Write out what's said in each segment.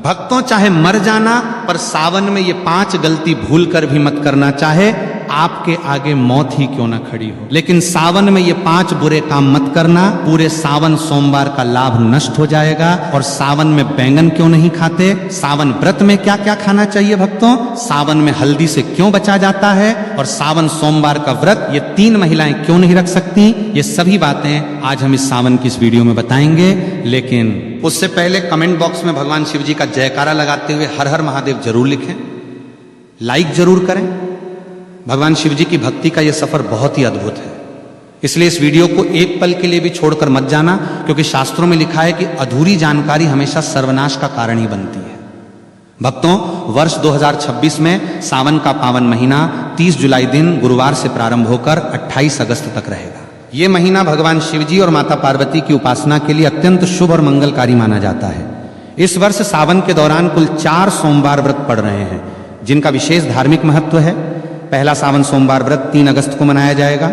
भक्तों, चाहे मर जाना, पर सावन में ये 5 गलती भूल कर भी मत करना। चाहे आपके आगे मौत ही क्यों ना खड़ी हो, लेकिन सावन में ये 5 बुरे काम मत करना। पूरे सावन सोमवार का लाभ नष्ट हो जाएगा। और सावन में बैंगन क्यों नहीं खाते? सावन व्रत में क्या क्या खाना चाहिए भक्तों? सावन में हल्दी से क्यों बचा जाता है? और सावन सोमवार का व्रत ये 3 महिलाएं क्यों नहीं रख सकती? ये सभी बातें आज हम इस सावन की इस वीडियो में बताएंगे। लेकिन उससे पहले कमेंट बॉक्स में भगवान शिव जी का जयकारा लगाते हुए हर हर महादेव जरूर लिखें, लाइक जरूर करें। भगवान शिव जी की भक्ति का यह सफर बहुत ही अद्भुत है, इसलिए इस वीडियो को एक पल के लिए भी छोड़कर मत जाना, क्योंकि शास्त्रों में लिखा है कि अधूरी जानकारी हमेशा सर्वनाश का कारण ही बनती है। भक्तों, वर्ष 2026 में सावन का पावन महीना 30 जुलाई दिन गुरुवार से प्रारंभ होकर 28 अगस्त तक रहेगा। ये महीना भगवान शिव जी और माता पार्वती की उपासना के लिए अत्यंत शुभ और मंगलकारी माना जाता है। इस वर्ष सावन के दौरान कुल 4 सोमवार व्रत पड़ रहे हैं, जिनका विशेष धार्मिक महत्व है। पहला सावन सोमवार व्रत 3 अगस्त को मनाया जाएगा,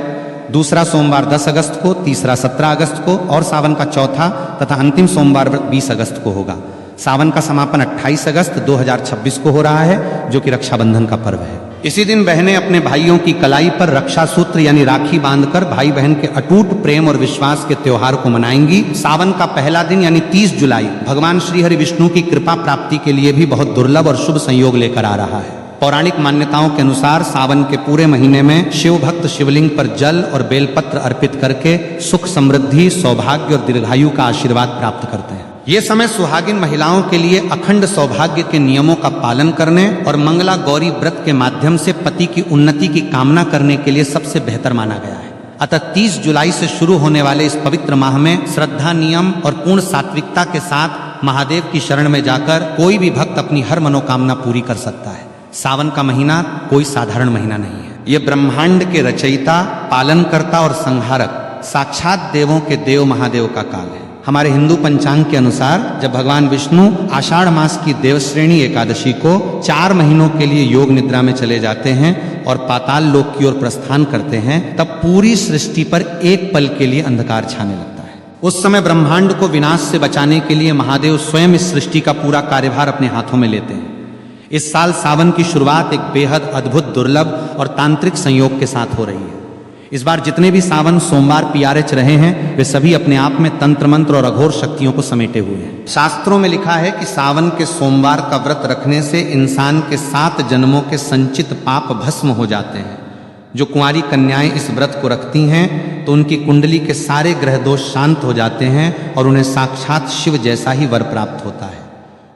दूसरा सोमवार 10 अगस्त को, तीसरा 17 अगस्त को और सावन का चौथा तथा अंतिम सोमवार व्रत 20 अगस्त को होगा। सावन का समापन 28 अगस्त 2026 को हो रहा है, जो कि रक्षाबंधन का पर्व है। इसी दिन बहनें अपने भाइयों की कलाई पर रक्षा सूत्र यानी राखी बांधकर भाई बहन के अटूट प्रेम और विश्वास के त्योहार को मनाएंगी। सावन का पहला दिन यानी 30 जुलाई भगवान श्री हरि विष्णु की कृपा प्राप्ति के लिए भी बहुत दुर्लभ और शुभ संयोग लेकर आ रहा है। पौराणिक मान्यताओं के अनुसार सावन के पूरे महीने में शिव भक्त शिवलिंग पर जल और बेलपत्र अर्पित करके सुख समृद्धि, सौभाग्य और दीर्घायु का आशीर्वाद प्राप्त करते हैं। ये समय सुहागिन महिलाओं के लिए अखंड सौभाग्य के नियमों का पालन करने और मंगला गौरी व्रत के माध्यम से पति की उन्नति की कामना करने के लिए सबसे बेहतर माना गया है। अतः 30 जुलाई से शुरू होने वाले इस पवित्र माह में श्रद्धा, नियम और पूर्ण सात्विकता के साथ महादेव की शरण में जाकर कोई भी भक्त अपनी हर मनोकामना पूरी कर सकता है। सावन का महीना कोई साधारण महीना नहीं है। ये ब्रह्मांड के रचयिता, पालनकर्ता और संहारक साक्षात देवों के देव महादेव का काल है। हमारे हिंदू पंचांग के अनुसार जब भगवान विष्णु आषाढ़ मास की देवश्रेणी एकादशी को 4 महीनों के लिए योग निद्रा में चले जाते हैं और पाताल लोक की ओर प्रस्थान करते हैं, तब पूरी सृष्टि पर एक पल के लिए अंधकार छाने लगता है। उस समय ब्रह्मांड को विनाश से बचाने के लिए महादेव स्वयं इस सृष्टि का पूरा कार्यभार अपने हाथों में लेते हैं। इस साल सावन की शुरुआत एक बेहद अद्भुत, दुर्लभ और तांत्रिक संयोग के साथ हो रही है। इस बार जितने भी सावन सोमवार PRH रहे हैं, वे सभी अपने आप में तंत्र मंत्र और अघोर शक्तियों को समेटे हुए हैं। शास्त्रों में लिखा है कि सावन के सोमवार का व्रत रखने से इंसान के 7 जन्मों के संचित पाप भस्म हो जाते हैं। जो कुंवारी कन्याएं इस व्रत को रखती हैं तो उनकी कुंडली के सारे ग्रह दोष शांत हो जाते हैं और उन्हें साक्षात शिव जैसा ही वर प्राप्त होता है।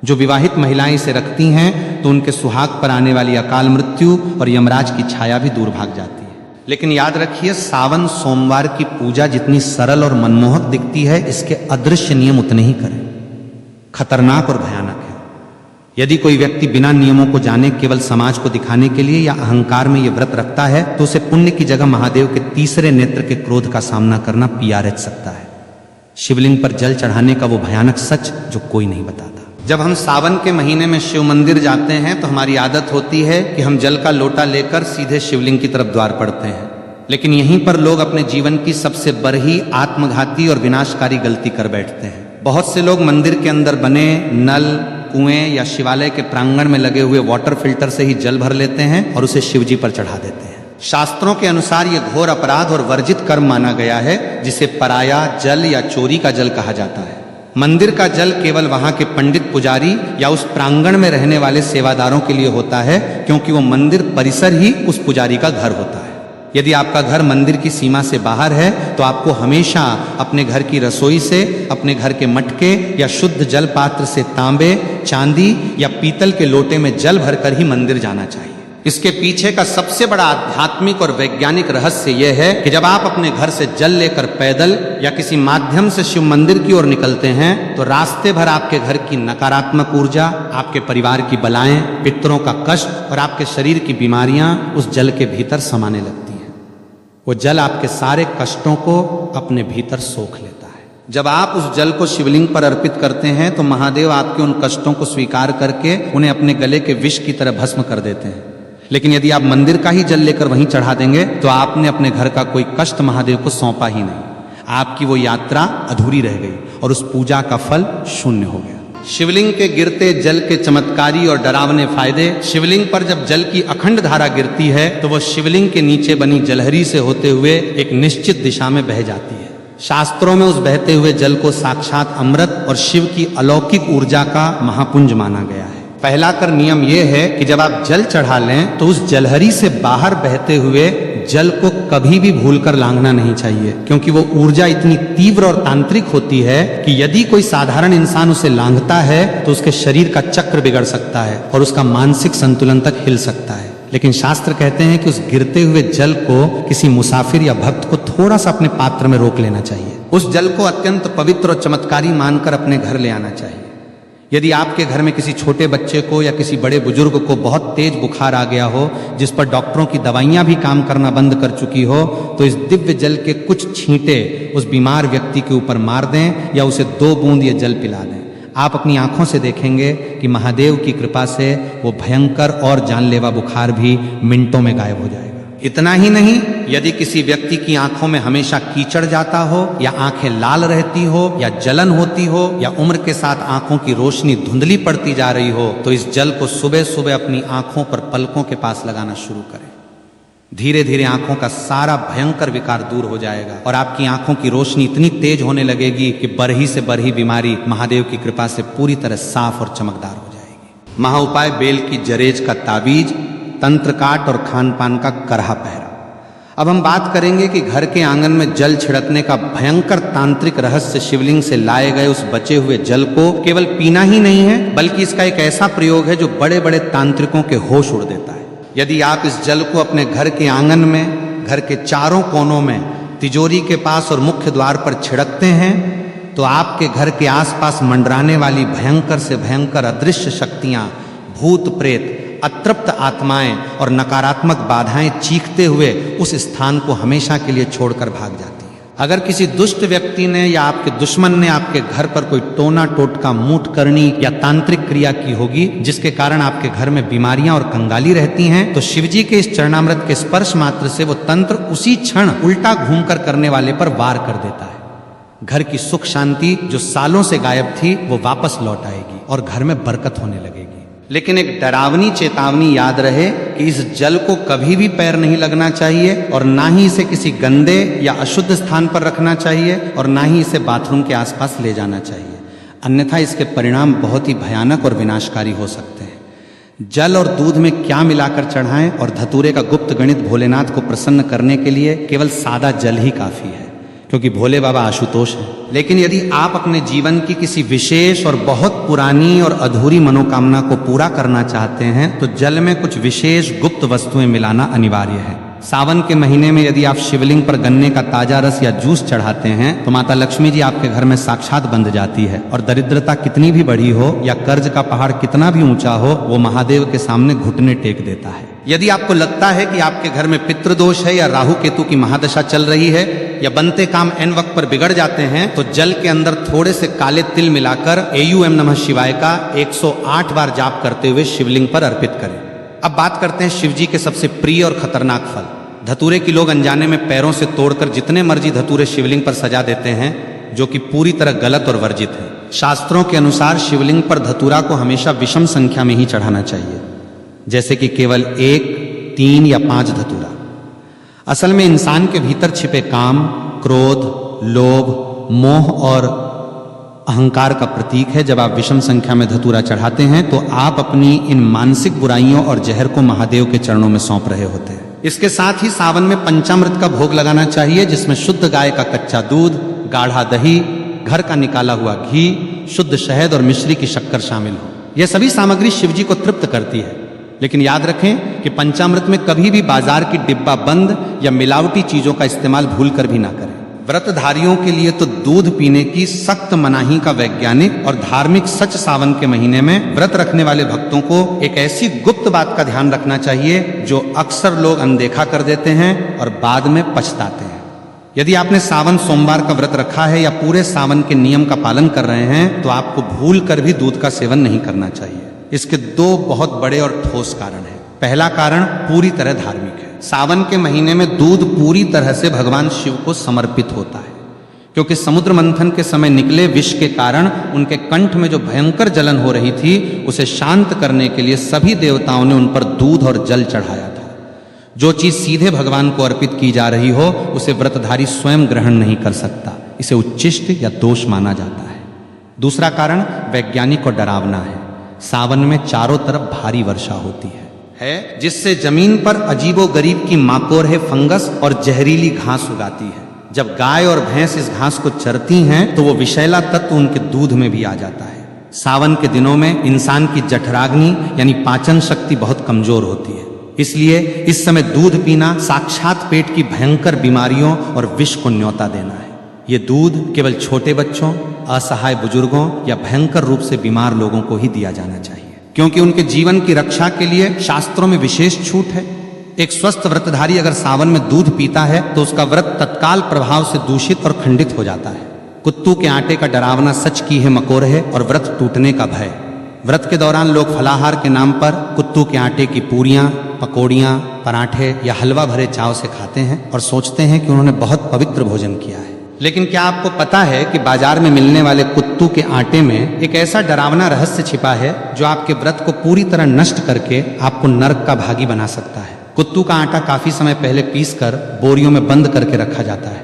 जो विवाहित महिलाएं इसे रखती हैं तो उनके सुहाग पर आने वाली अकाल मृत्यु और यमराज की छाया भी दूर भाग जाती है। लेकिन याद रखिए, सावन सोमवार की पूजा जितनी सरल और मनमोहक दिखती है, इसके अदृश्य नियम उतने ही करें खतरनाक और भयानक है। यदि कोई व्यक्ति बिना नियमों को जाने केवल समाज को दिखाने के लिए या अहंकार में ये व्रत रखता है, तो उसे पुण्य की जगह महादेव के तीसरे नेत्र के क्रोध का सामना करना PRH सकता है। शिवलिंग पर जल चढ़ाने का वो भयानक सच जो कोई नहीं बताता। जब हम सावन के महीने में शिव मंदिर जाते हैं तो हमारी आदत होती है कि हम जल का लोटा लेकर सीधे शिवलिंग की तरफ द्वार पड़ते हैं। लेकिन यहीं पर लोग अपने जीवन की सबसे बड़ी आत्मघाती और विनाशकारी गलती कर बैठते हैं। बहुत से लोग मंदिर के अंदर बने नल, कुएं या शिवालय के प्रांगण में लगे हुए वाटर फिल्टर से ही जल भर लेते हैं और उसे शिव जी पर चढ़ा देते हैं। शास्त्रों के अनुसार यह घोर अपराध और वर्जित कर्म माना गया है, जिसे पराया जल या चोरी का जल कहा जाता है। मंदिर का जल केवल वहां के पंडित पुजारी या उस प्रांगण में रहने वाले सेवादारों के लिए होता है, क्योंकि वो मंदिर परिसर ही उस पुजारी का घर होता है। यदि आपका घर मंदिर की सीमा से बाहर है तो आपको हमेशा अपने घर की रसोई से, अपने घर के मटके या शुद्ध जल पात्र से तांबे, चांदी या पीतल के लोटे में जल भरकर ही मंदिर जाना चाहिए। इसके पीछे का सबसे बड़ा आध्यात्मिक और वैज्ञानिक रहस्य यह है कि जब आप अपने घर से जल लेकर पैदल या किसी माध्यम से शिव मंदिर की ओर निकलते हैं तो रास्ते भर आपके घर की नकारात्मक ऊर्जा, आपके परिवार की बलाएं, पितरों का कष्ट और आपके शरीर की बीमारियां उस जल के भीतर समाने लगती हैं। वो जल आपके सारे कष्टों को अपने भीतर सोख लेता है। जब आप उस जल को शिवलिंग पर अर्पित करते हैं तो महादेव आपके उन कष्टों को स्वीकार करके उन्हें अपने गले के विष की तरह भस्म कर देते हैं। लेकिन यदि आप मंदिर का ही जल लेकर वहीं चढ़ा देंगे तो आपने अपने घर का कोई कष्ट महादेव को सौंपा ही नहीं। आपकी वो यात्रा अधूरी रह गई और उस पूजा का फल शून्य हो गया। शिवलिंग के गिरते जल के चमत्कारी और डरावने फायदे। शिवलिंग पर जब जल की अखंड धारा गिरती है तो वह शिवलिंग के नीचे बनी जलहरी से होते हुए एक निश्चित दिशा में बह जाती है। शास्त्रों में उस बहते हुए जल को साक्षात अमृत और शिव की अलौकिक ऊर्जा का महापुंज माना गया है। पहला कर नियम यह है कि जब आप जल चढ़ा लें तो उस जलहरी से बाहर बहते हुए जल को कभी भी भूलकर लांघना नहीं चाहिए, क्योंकि वो ऊर्जा इतनी तीव्र और तांत्रिक होती है कि यदि कोई साधारण इंसान उसे लांघता है तो उसके शरीर का चक्र बिगड़ सकता है और उसका मानसिक संतुलन तक हिल सकता है। लेकिन शास्त्र कहते हैं कि उस गिरते हुए जल को किसी मुसाफिर या भक्त को थोड़ा सा अपने पात्र में रोक लेना चाहिए। उस जल को अत्यंत पवित्र और चमत्कारी मानकर अपने घर ले आना चाहिए। यदि आपके घर में किसी छोटे बच्चे को या किसी बड़े बुजुर्ग को बहुत तेज बुखार आ गया हो, जिस पर डॉक्टरों की दवाइयां भी काम करना बंद कर चुकी हो, तो इस दिव्य जल के कुछ छींटे उस बीमार व्यक्ति के ऊपर मार दें या उसे 2 बूंद ये जल पिला दें। आप अपनी आंखों से देखेंगे कि महादेव की कृपा से वो भयंकर और जानलेवा बुखार भी मिनटों में गायब हो जाएगा। इतना ही नहीं, यदि किसी व्यक्ति की आंखों में हमेशा कीचड़ जाता हो या आंखें लाल रहती हो या जलन होती हो या उम्र के साथ आंखों की रोशनी धुंधली पड़ती जा रही हो, तो इस जल को सुबह सुबह अपनी आंखों पर पलकों के पास लगाना शुरू करें। धीरे धीरे आंखों का सारा भयंकर विकार दूर हो जाएगा और आपकी आंखों की रोशनी इतनी तेज होने लगेगी कि बरही से बरही बीमारी महादेव की कृपा से पूरी तरह साफ और चमकदार हो जाएगी। महाउपाय बेल की जरेज का ताबीज, तंत्र काट और खान पान का करहा पहरा। अब हम बात करेंगे कि घर के आंगन में जल छिड़कने का भयंकर तांत्रिक रहस्य शिवलिंग से लाए गए उस बचे हुए जल को केवल पीना ही नहीं है, बल्कि इसका एक ऐसा प्रयोग है जो बड़े बड़े तांत्रिकों के होश उड़ देता है। यदि आप इस जल को अपने घर के आंगन में, घर के चारों कोनों में, तिजोरी के पास और मुख्य द्वार पर छिड़कते हैं तो आपके घर के आसपास मंडराने वाली भयंकर से भयंकर अदृश्य शक्तियां, भूत प्रेत, अतृप्त आत्माएं और नकारात्मक बाधाएं चीखते हुए उस स्थान को हमेशा के लिए छोड़कर भाग जाती हैं। अगर किसी दुष्ट व्यक्ति ने या आपके दुश्मन ने आपके घर पर कोई टोना टोटका, मूठ करनी या तांत्रिक क्रिया की होगी जिसके कारण आपके घर में बीमारियां और कंगाली रहती हैं, तो शिवजी के इस चरणामृत के स्पर्श मात्र से वो तंत्र उसी क्षण उल्टा घूमकर करने वाले पर वार कर देता है। घर की सुख शांति जो सालों से गायब थी वो वापस लौट आएगी और घर में बरकत होने लगेगी। लेकिन एक डरावनी चेतावनी याद रहे कि इस जल को कभी भी पैर नहीं लगना चाहिए और ना ही इसे किसी गंदे या अशुद्ध स्थान पर रखना चाहिए और ना ही इसे बाथरूम के आसपास ले जाना चाहिए, अन्यथा इसके परिणाम बहुत ही भयानक और विनाशकारी हो सकते हैं। जल और दूध में क्या मिलाकर चढ़ाएं और धतूरे का गुप्त गणित भोलेनाथ को प्रसन्न करने के लिए केवल सादा जल ही काफी है, क्योंकि भोले बाबा आशुतोष हैं। लेकिन यदि आप अपने जीवन की किसी विशेष और बहुत पुरानी और अधूरी मनोकामना को पूरा करना चाहते हैं तो जल में कुछ विशेष गुप्त वस्तुएं मिलाना अनिवार्य है। सावन के महीने में यदि आप शिवलिंग पर गन्ने का ताजा रस या जूस चढ़ाते हैं तो माता लक्ष्मी जी आपके घर में साक्षात बंध जाती है और दरिद्रता कितनी भी बड़ी हो या कर्ज का पहाड़ कितना भी ऊंचा हो, वो महादेव के सामने घुटने टेक देता है। यदि आपको लगता है कि आपके घर में पितृदोष है या राहु केतु की महादशा चल रही है या बनते काम एन वक्त पर बिगड़ जाते हैं, तो जल के अंदर थोड़े से काले तिल मिलाकर AUM नमः शिवाय का 108 बार जाप करते हुए शिवलिंग पर अर्पित करें। अब बात करते हैं शिवजी के सबसे प्रिय और खतरनाक फल धतूरे की। लोग अनजाने में पैरों से तोड़कर जितने मर्जी धतूरे शिवलिंग पर सजा देते हैं, जो कि पूरी तरह गलत और वर्जित है। शास्त्रों के अनुसार शिवलिंग पर धतूरा को हमेशा विषम संख्या में ही चढ़ाना चाहिए, जैसे कि केवल 1, 3 या 5 धतूरा। असल में इंसान के भीतर छिपे काम, क्रोध, लोभ, मोह और अहंकार का प्रतीक है। जब आप विषम संख्या में धतूरा चढ़ाते हैं तो आप अपनी इन मानसिक बुराइयों और जहर को महादेव के चरणों में सौंप रहे होते हैं। इसके साथ ही सावन में पंचामृत का भोग लगाना चाहिए, जिसमें शुद्ध गाय का कच्चा दूध, गाढ़ा दही, घर का निकाला हुआ घी, शुद्ध शहद और मिश्री की शक्कर शामिल हो। यह सभी सामग्री शिवजी को तृप्त करती है। लेकिन याद रखें कि पंचामृत में कभी भी बाजार की डिब्बा बंद या मिलावटी चीजों का इस्तेमाल भूलकर भी ना करें। व्रतधारियों के लिए तो दूध पीने की सख्त मनाही का वैज्ञानिक और धार्मिक सच सावन के महीने में व्रत रखने वाले भक्तों को एक ऐसी गुप्त बात का ध्यान रखना चाहिए जो अक्सर लोग अनदेखा कर देते हैं और बाद में पछताते हैं। यदि आपने सावन सोमवार का व्रत रखा है या पूरे सावन के नियम का पालन कर रहे हैं तो आपको भूल कर भी दूध का सेवन नहीं करना चाहिए। इसके 2 बहुत बड़े और ठोस कारण हैं। पहला कारण पूरी तरह धार्मिक है। सावन के महीने में दूध पूरी तरह से भगवान शिव को समर्पित होता है। क्योंकि समुद्र मंथन के समय निकले विष के कारण उनके कंठ में जो भयंकर जलन हो रही थी उसे शांत करने के लिए सभी देवताओं ने उन पर दूध और जल चढ़ाया था। जो चीज सीधे भगवान को अर्पित की जा रही हो उसे व्रतधारी स्वयं ग्रहण नहीं कर सकता, इसे उच्छिष्ट या दोष माना जाता है। दूसरा कारण वैज्ञानिक और डरावना है। सावन में चारों तरफ भारी वर्षा होती है जिससे जमीन पर अजीबोगरीब की माकोरहे फंगस और जहरीली घास उगाती है। जब गाय और भैंस इस घास को चरती हैं तो वो विषैला तत्व उनके दूध में भी आ जाता है। सावन के दिनों में इंसान की जठराग्नि यानी पाचन शक्ति बहुत कमजोर होती है, इसलिए इस समय दूध पीना साक्षात पेट की भयंकर बीमारियों और विष को न्योता देना है। ये दूध केवल छोटे बच्चों, असहाय बुजुर्गों या भयंकर रूप से बीमार लोगों को ही दिया जाना चाहिए, क्योंकि उनके जीवन की रक्षा के लिए शास्त्रों में विशेष छूट है। एक स्वस्थ व्रतधारी अगर सावन में दूध पीता है तो उसका व्रत तत्काल प्रभाव से दूषित और खंडित हो जाता है। कुत्तू के आटे का डरावना सच की है मकोरहे और व्रत टूटने का भय। व्रत के दौरान लोग फलाहार के नाम पर कुत्तू के आटे की पूरियां, पकौड़ियां, पराठे या हलवा भरे चाव से खाते हैं और सोचते हैं कि उन्होंने बहुत पवित्र भोजन किया है। लेकिन क्या आपको पता है कि बाजार में मिलने वाले कुत्तू के आटे में एक ऐसा डरावना रहस्य छिपा है जो आपके व्रत को पूरी तरह नष्ट करके आपको नरक का भागी बना सकता है। कुत्तू का आटा काफी समय पहले पीसकर बोरियों में बंद करके रखा जाता है,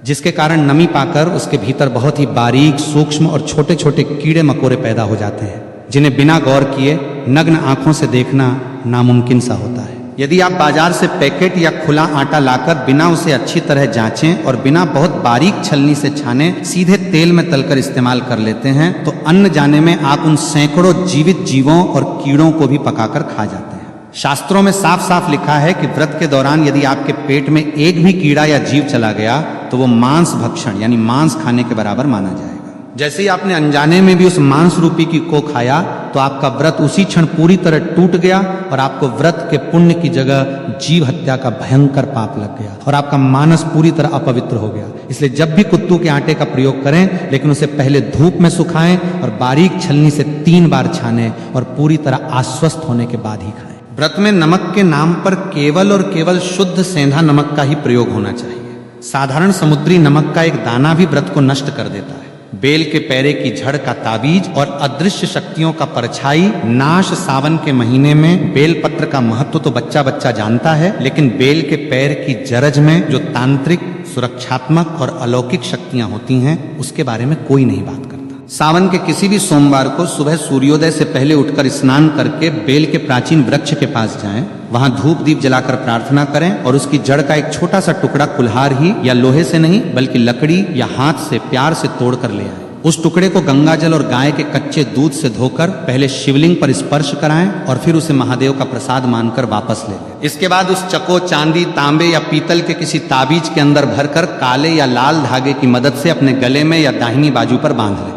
जिसके कारण नमी पाकर उसके भीतर बहुत ही बारीक, सूक्ष्म और छोटे छोटे कीड़े मकोड़े पैदा हो जाते हैं, जिन्हें बिना गौर किए नग्न आंखों से देखना नामुमकिन सा होता है। यदि आप बाजार से पैकेट या खुला आटा लाकर बिना उसे अच्छी तरह जांचें और बिना बहुत बारीक छलनी से छाने सीधे तेल में तलकर इस्तेमाल कर लेते हैं तो अन्न जाने में आप उन सैकड़ों जीवित जीवों और कीड़ों को भी पकाकर खा जाते हैं। शास्त्रों में साफ साफ लिखा है कि व्रत के दौरान यदि आपके पेट में एक भी कीड़ा या जीव चला गया तो वो मांस भक्षण यानी मांस खाने के बराबर माना जाएगा। जैसे ही आपने अनजाने में भी उस मांस रूपी की को खाया तो आपका व्रत उसी क्षण पूरी तरह टूट गया और आपको व्रत के पुण्य की जगह जीव हत्या का भयंकर पाप लग गया और आपका मानस पूरी तरह अपवित्र हो गया। इसलिए जब भी कुत्तू के आटे का प्रयोग करें, लेकिन उसे पहले धूप में सुखाएं और बारीक छलनी से 3 बार छानें और पूरी तरह आश्वस्त होने के बाद ही खाएं। व्रत में नमक के नाम पर केवल और केवल शुद्ध सेंधा नमक का ही प्रयोग होना चाहिए। साधारण समुद्री नमक का एक दाना भी व्रत को नष्ट कर देता है। बेल के पैरे की झड़ का ताबीज और अदृश्य शक्तियों का परछाई नाश सावन के महीने में बेल पत्र का महत्व तो बच्चा बच्चा जानता है, लेकिन बेल के पैर की जरज में जो तांत्रिक, सुरक्षात्मक और अलौकिक शक्तियां होती हैं उसके बारे में कोई नहीं बात करता। सावन के किसी भी सोमवार को सुबह सूर्योदय से पहले उठकर स्नान करके बेल के प्राचीन वृक्ष के पास जाएं, वहां धूप दीप जलाकर प्रार्थना करें और उसकी जड़ का एक छोटा सा टुकड़ा कुल्हार ही या लोहे से नहीं बल्कि लकड़ी या हाथ से प्यार से तोड़कर ले आएं। उस टुकड़े को गंगाजल और गाय के कच्चे दूध से धोकर पहले शिवलिंग पर स्पर्श कराएं और फिर उसे महादेव का प्रसाद मानकर वापस ले लें। इसके बाद उस चको, चांदी, तांबे या पीतल के किसी ताबीज के अंदर भरकर काले या लाल धागे की मदद से अपने गले में या दाहिनी बाजू पर बांध लें।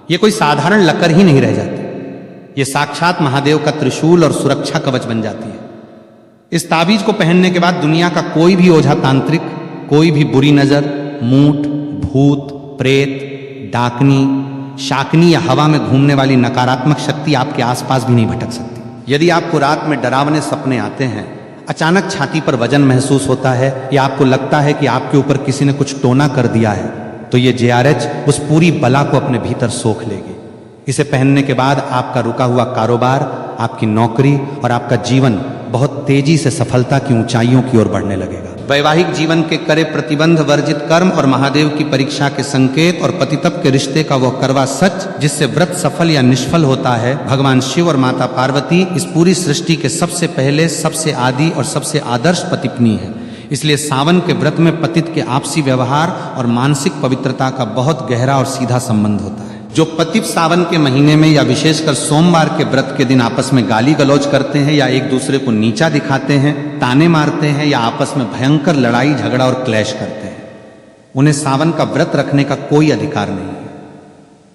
ये कोई साधारण लकर ही नहीं रह जाती, ये साक्षात महादेव का त्रिशूल और सुरक्षा कवच बन जाती है। इस ताबीज को पहनने के बाद दुनिया का कोई भी ओझा तांत्रिक, कोई भी बुरी नजर, मूठ, भूत, प्रेत, डाकनी, शाकनी या हवा में घूमने वाली नकारात्मक शक्ति आपके आसपास भी नहीं भटक सकती। यदि आपको रात में डरावने सपने आते हैं, अचानक छाती पर वजन महसूस होता है या आपको लगता है कि आपके ऊपर किसी ने कुछ टोना कर दिया है, तो ये JRH उस पूरी बला को अपने भीतर सोख लेगी। इसे पहनने के बाद आपका रुका हुआ कारोबार, आपकी नौकरी और आपका जीवन बहुत तेजी से सफलता की ऊंचाइयों की ओर बढ़ने लगेगा। वैवाहिक जीवन के करे प्रतिबंध वर्जित कर्म और महादेव की परीक्षा के संकेत और पतितप के रिश्ते का वह करवा सच जिससे व्रत सफल या निष्फल होता है, भगवान शिव और माता पार्वती इस पूरी सृष्टि के सबसे पहले, सबसे आदि और सबसे आदर्श पतिपत्नी है। इसलिए सावन के व्रत में पतित के आपसी व्यवहार और मानसिक पवित्रता का बहुत गहरा और सीधा संबंध होता है। जो पतित सावन के महीने में या विशेषकर सोमवार के व्रत के दिन आपस में गाली गलौज करते हैं या एक दूसरे को नीचा दिखाते हैं, ताने मारते हैं या आपस में भयंकर लड़ाई झगड़ा और क्लैश करते हैं, उन्हें सावन का व्रत रखने का कोई अधिकार नहीं है।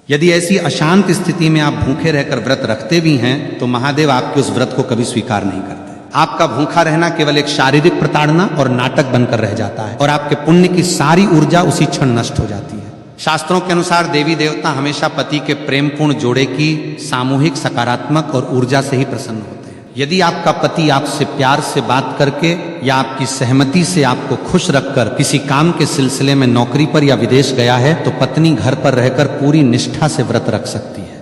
यदि ऐसी अशांत स्थिति में आप भूखे रहकर व्रत रखते भी हैं तो महादेव आपके उस व्रत को कभी स्वीकार नहीं करते। आपका भूखा रहना केवल एक शारीरिक प्रताड़ना और नाटक बनकर रह जाता है और आपके पुण्य की सारी ऊर्जा उसी क्षण नष्ट हो जाती है। शास्त्रों के अनुसार देवी देवता हमेशा पति के प्रेमपूर्ण जोड़े की सामूहिक, सकारात्मक और ऊर्जा से ही प्रसन्न होते हैं। यदि आपका पति आपसे प्यार से बात करके या आपकी सहमति से आपको खुश रखकर किसी काम के सिलसिले में नौकरी पर या विदेश गया है तो पत्नी घर पर रहकर पूरी निष्ठा से व्रत रख सकती है।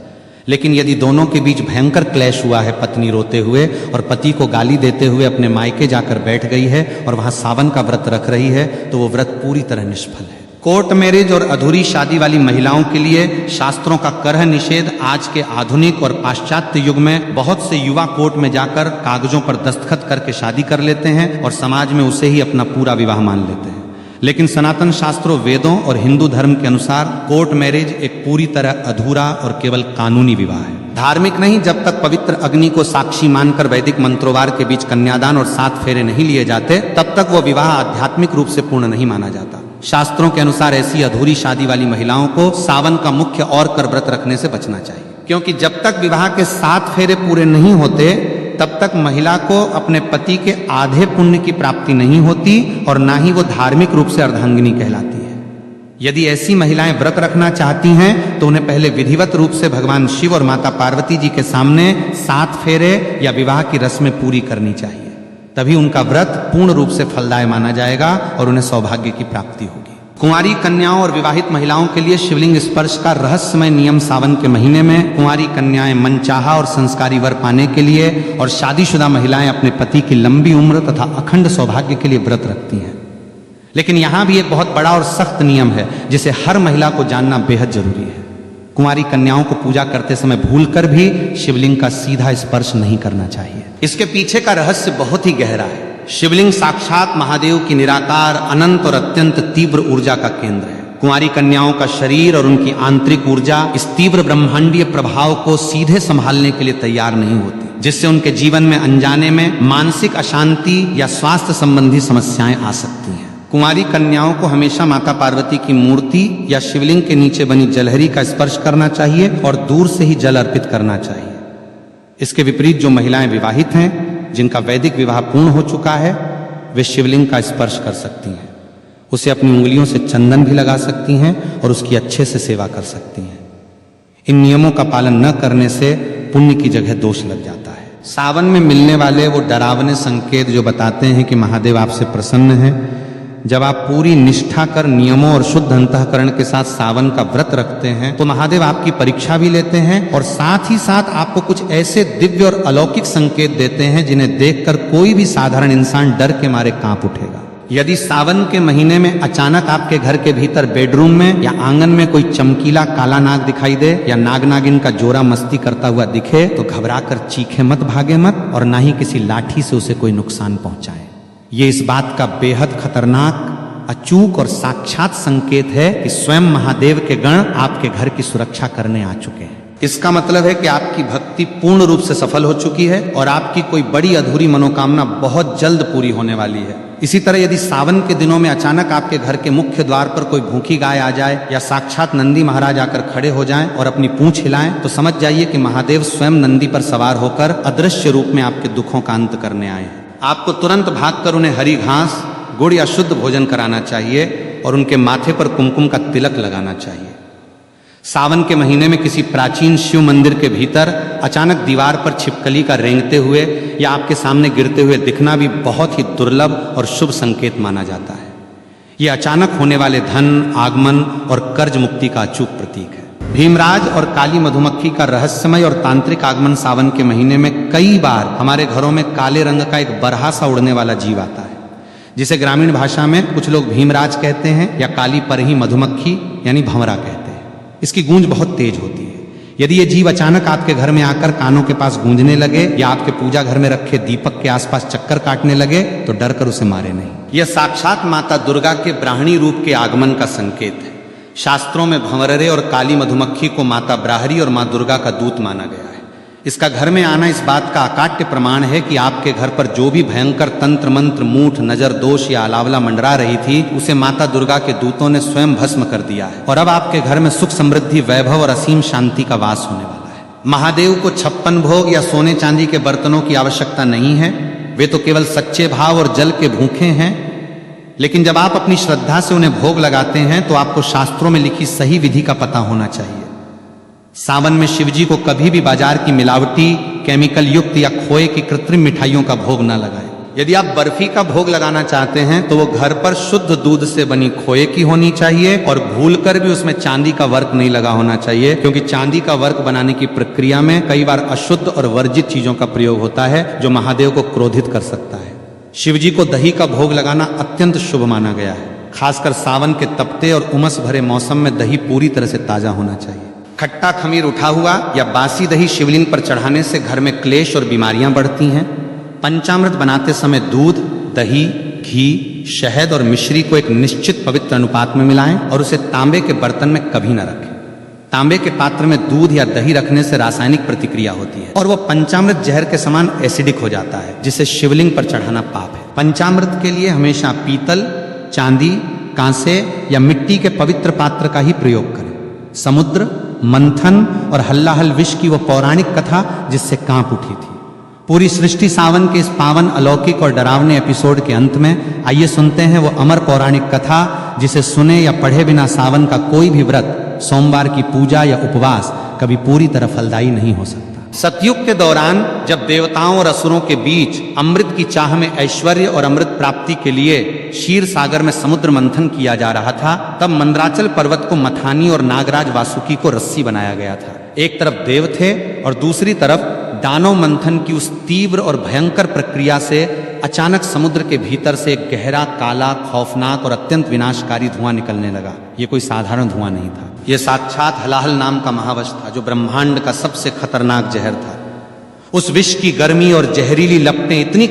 लेकिन यदि दोनों के बीच भयंकर क्लेश हुआ है, पत्नी रोते हुए और पति को गाली देते हुए अपने मायके जाकर बैठ गई है और वहां सावन का व्रत रख रही है, तो वो व्रत पूरी तरह निष्फल है। कोर्ट मैरिज और अधूरी शादी वाली महिलाओं के लिए शास्त्रों का करह निषेध आज के आधुनिक और पाश्चात्य युग में बहुत से युवा कोर्ट में जाकर कागजों पर दस्तखत करके शादी कर लेते हैं और समाज में उसे ही अपना पूरा विवाह मान लेते हैं। लेकिन सनातन शास्त्रों, वेदों और हिंदू धर्म के अनुसार कोर्ट मैरिज एक पूरी तरह अधूरा और केवल कानूनी विवाह है। धार्मिक नहीं, जब तक पवित्र अग्नि को साक्षी मानकर वैदिक मंत्रोवार के बीच कन्यादान और 7 फेरे नहीं लिए जाते, तब तक वो विवाह आध्यात्मिक रूप से पूर्ण नहीं माना जाता। शास्त्रों के अनुसार ऐसी अधूरी शादी वाली महिलाओं को सावन का मुख्य और कर व्रत रखने से बचना चाहिए, क्योंकि जब तक विवाह के 7 फेरे पूरे नहीं होते तब तक महिला को अपने पति के आधे पुण्य की प्राप्ति नहीं होती और ना ही वो धार्मिक रूप से अर्धांगिनी कहलाती है। यदि ऐसी महिलाएं व्रत रखना चाहती हैं तो उन्हें पहले विधिवत रूप से भगवान शिव और माता पार्वती जी के सामने 7 फेरे या विवाह की रस्में पूरी करनी चाहिए, तभी उनका व्रत पूर्ण रूप से फलदायी माना जाएगा और उन्हें सौभाग्य की प्राप्ति होगी। कुंवारी कन्याओं और विवाहित महिलाओं के लिए शिवलिंग स्पर्श का रहस्यमय नियम सावन के महीने में कुंवारी कन्याएं मनचाहा और संस्कारी वर पाने के लिए और शादीशुदा महिलाएं अपने पति की लंबी उम्र तथा अखंड सौभाग्य के लिए व्रत रखती हैं। लेकिन यहां भी एक बहुत बड़ा और सख्त नियम है जिसे हर महिला को जानना बेहद जरूरी है। कुंवारी कन्याओं को पूजा करते समय भूलकर भी शिवलिंग का सीधा स्पर्श नहीं करना चाहिए। इसके पीछे का रहस्य बहुत ही गहरा है। शिवलिंग साक्षात महादेव की निराकार, अनंत और अत्यंत तीव्र ऊर्जा का केंद्र है। कुंवारी कन्याओं का शरीर और उनकी आंतरिक ऊर्जा इस तीव्र ब्रह्मांडीय प्रभाव को सीधे संभालने के लिए तैयार नहीं होती, जिससे उनके जीवन में अनजाने में मानसिक अशांति या स्वास्थ्य संबंधी समस्याएं आ सकती हैं। कुंवारी कन्याओं को हमेशा माता पार्वती की मूर्ति या शिवलिंग के नीचे बनी जलहरी का स्पर्श करना चाहिए और दूर से ही जल अर्पित करना चाहिए। इसके विपरीत जो महिलाएं विवाहित हैं, जिनका वैदिक विवाह पूर्ण हो चुका है, वे शिवलिंग का स्पर्श कर सकती हैं, उसे अपनी उंगलियों से चंदन भी लगा सकती हैं और उसकी अच्छे से सेवा कर सकती हैं। इन नियमों का पालन न करने से पुण्य की जगह दोष लग जाता है। सावन में मिलने वाले वो डरावने संकेत जो बताते हैं कि महादेव आपसे प्रसन्न हैं, जब आप पूरी निष्ठा कर नियमों और शुद्ध अंतःकरण के साथ सावन का व्रत रखते हैं तो महादेव आपकी परीक्षा भी लेते हैं और साथ ही साथ आपको कुछ ऐसे दिव्य और अलौकिक संकेत देते हैं जिन्हें देखकर कोई भी साधारण इंसान डर के मारे कांप उठेगा। यदि सावन के महीने में अचानक आपके घर के भीतर बेडरूम में या आंगन में कोई चमकीला काला नाग दिखाई दे या नाग नागिन का जोरा मस्ती करता हुआ दिखे तो घबराकर चीखे मत, भागे मत और ना ही किसी लाठी से उसे कोई नुकसान पहुंचाए। ये इस बात का बेहद खतरनाक, अचूक और साक्षात संकेत है कि स्वयं महादेव के गण आपके घर की सुरक्षा करने आ चुके हैं। इसका मतलब है कि आपकी भक्ति पूर्ण रूप से सफल हो चुकी है और आपकी कोई बड़ी अधूरी मनोकामना बहुत जल्द पूरी होने वाली है। इसी तरह यदि सावन के दिनों में अचानक आपके घर के मुख्य द्वार पर कोई भूखी गाय आ जाए या साक्षात नंदी महाराज आकर खड़े हो जाएं और अपनी पूंछ हिलाएं तो समझ जाइए कि महादेव स्वयं नंदी पर सवार होकर अदृश्य रूप में आपके दुखों का अंत करने आए हैं। आपको तुरंत भागकर उन्हें हरी घास, गुड़ या शुद्ध भोजन कराना चाहिए और उनके माथे पर कुमकुम का तिलक लगाना चाहिए। सावन के महीने में किसी प्राचीन शिव मंदिर के भीतर अचानक दीवार पर छिपकली का रेंगते हुए या आपके सामने गिरते हुए दिखना भी बहुत ही दुर्लभ और शुभ संकेत माना जाता है। यह अचानक होने वाले धन, आगमन और कर्ज मुक्ति का अचूक प्रतीक है। भीमराज और काली मधुमक्खी का रहस्यमय और तांत्रिक आगमन सावन के महीने में कई बार हमारे घरों में काले रंग का एक बरहा सा उड़ने वाला जीव आता है, जिसे ग्रामीण भाषा में कुछ लोग भीमराज कहते हैं या काली परही मधुमक्खी यानी भंवरा कहते हैं। इसकी गूंज बहुत तेज होती है। यदि ये जीव अचानक आपके घर में आकर कानों के पास गूंजने लगे या आपके पूजा घर में रखे दीपक के आसपास चक्कर काटने लगे तो डर कर उसे मारे नहीं। यह साक्षात माता दुर्गा के ब्राह्मणी रूप के आगमन का संकेत है। शास्त्रों में भंवरे और काली मधुमक्खी को माता ब्राहरी और मां दुर्गा का दूत माना गया है। इसका घर में आना इस बात का अकाट्य प्रमाण है कि आपके घर पर जो भी भयंकर तंत्र मंत्र, मूठ, नजर दोष या अलावला मंडरा रही थी उसे माता दुर्गा के दूतों ने स्वयं भस्म कर दिया है और अब आपके घर में सुख, समृद्धि, वैभव और असीम शांति का वास होने वाला है। महादेव को 56 भोग या सोने चांदी के बर्तनों की आवश्यकता नहीं है, वे तो केवल सच्चे भाव और जल के भूखे हैं। लेकिन जब आप अपनी श्रद्धा से उन्हें भोग लगाते हैं तो आपको शास्त्रों में लिखी सही विधि का पता होना चाहिए। सावन में शिवजी को कभी भी बाजार की मिलावटी, केमिकल युक्त या खोए की कृत्रिम मिठाइयों का भोग न लगाएं। यदि आप बर्फी का भोग लगाना चाहते हैं तो वो घर पर शुद्ध दूध से बनी खोए की होनी चाहिए और भूलकर भी उसमें चांदी का वर्क नहीं लगा होना चाहिए, क्योंकि चांदी का वर्क बनाने की प्रक्रिया में कई बार अशुद्ध और वर्जित चीजों का प्रयोग होता है जो महादेव को क्रोधित कर सकता है। शिवजी को दही का भोग लगाना अत्यंत शुभ माना गया है। खासकर सावन के तपते और उमस भरे मौसम में दही पूरी तरह से ताजा होना चाहिए। खट्टा खमीर उठा हुआ या बासी दही शिवलिंग पर चढ़ाने से घर में क्लेश और बीमारियां बढ़ती हैं। पंचामृत बनाते समय दूध, दही, घी, शहद और मिश्री को एक निश्चित पवित्र अनुपात में मिलाएं और उसे तांबे के बर्तन में कभी न रखें। तांबे के पात्र में दूध या दही रखने से रासायनिक प्रतिक्रिया होती है और वह पंचामृत जहर के समान एसिडिक हो जाता है, जिसे शिवलिंग पर चढ़ाना पाप है। पंचामृत के लिए हमेशा पीतल, चांदी, कांसे या मिट्टी के पवित्र पात्र का ही प्रयोग करें। समुद्र, मंथन और हल्लाहल विष की वह पौराणिक कथा जिससे कांप उठी थी। पूरी सृष्टि सावन के इस पावन, अलौकिक और डरावने एपिसोड के अंत में आइए सुनते हैं वो अमर पौराणिक कथा जिसे सुने या पढ़े बिना सावन का कोई भी व्रत, सोमवार की पूजा या उपवास कभी पूरी तरह फलदायी नहीं हो सकता। सतयुग के दौरान जब देवताओं और असुरों के बीच अमृत की चाह में ऐश्वर्य और अमृत प्राप्ति के लिए क्षीर सागर में समुद्र मंथन किया जा रहा था, तब मंदराचल पर्वत को मथानी और नागराज वासुकी को रस्सी बनाया गया था। एक तरफ देव थे और दूसरी तरफ दानव मंथन की उस तीव्र और भयंकर प्रक्रिया से अचानक समुद्र के भीतर से एक गहरा, काला, खौफनाक और अत्यंत विनाशकारी धुआं निकलने लगा। ये कोई साधारण धुआं नहीं था, ये साक्षात हलाहल नाम का महावश था जो ब्रह्मांड का सबसे खतरनाक जहर था। उस विष की गर्मी और जहरीली लपटें इतनी